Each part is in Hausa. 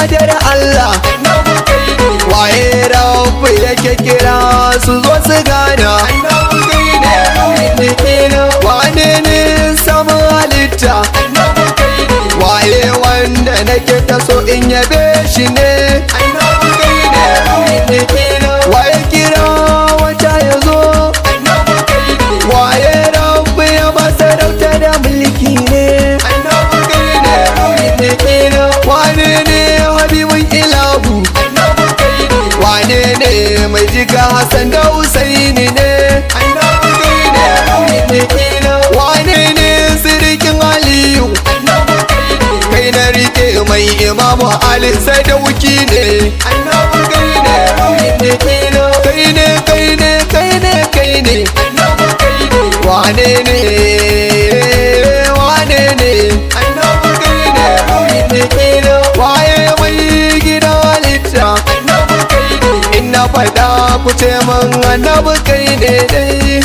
fadar Allah. Waye rabu yake kira su zo su gana. Wane ne sama halitta? Waye wanda nake ta so in yabe shi ne? Waye kira wata ya zo? Waye rabu ya masarauta da mulki ne? Wane ne habibin ilahu? Wane ne mai jika Hassan da Husaini ne? Wane ne sirikin Aliyu? Kai na rike mai imamu Ali Sadauki ne. Kai ne, kai ne, kai ne, kai ne. Wane ne? Wane ne? Waye mai gida halitta? Ina faɗa ku ce min annabi kai ne dai.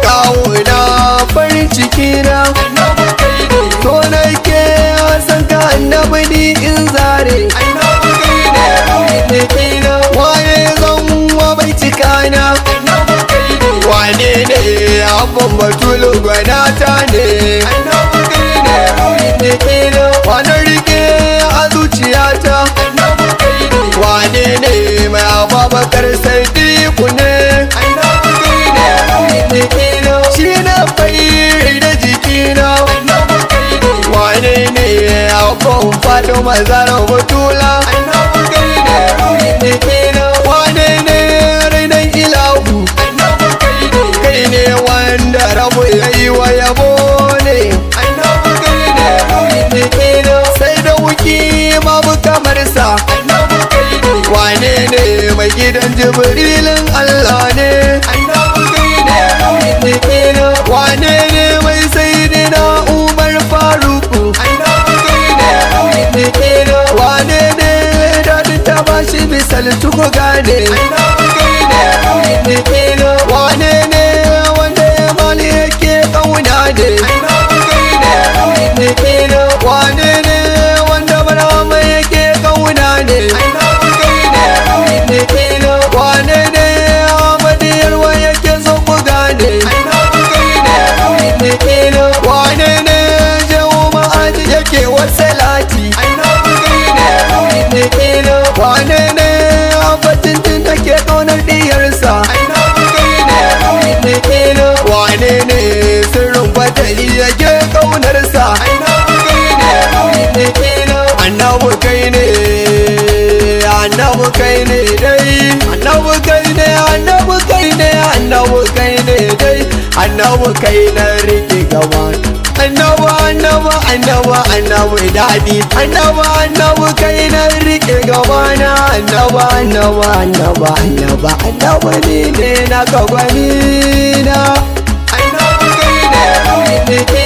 Kawuna farin ciki na, so nake san ka annabi ni in zare. Waye zan wa bai cika na? Wane ne abban batulu gwanata ne? Wane rike a zuciyata? Wane ne mai Abubakar Sadiku ne? Shi na fayar da jikina. Wane ne abban Fatima Zara Batula? Wane ne rainan ilahu? Kai ne wanda rabu ya yi wa yabo ne. Sai da wuki babu kamar sa. Wane ne mai gidan Jibrilin Allah ne? Wane ne mai Sayyidina Umar Faruku? Wane ne dadin ta bashi misal tuku gane? Wane ne wanda ya mali yake kauna ne? Wane ne wanda Barhama yake kauna ne? Wane ne Ahmad Yarwa yake so ku gane? Wane ne Shehu Ma'aji yake wasalati? Wane ne Abatintin take kaunar diyarsa? Wane ne sirrin fatali yake kaunarsa? Annabi kai ne, annabi kai ne dai. Annabi kai ne, annabi kai ne, annabi kai ne dai. Annabi kai na rike gaba. Annabi, annabi, annabi, annabi daɗi. Annabi, annabi kai na rike gaba na. Annabi, annabi, annabi, annabi, annabi ni ne na gabani na. Annabi kai ne.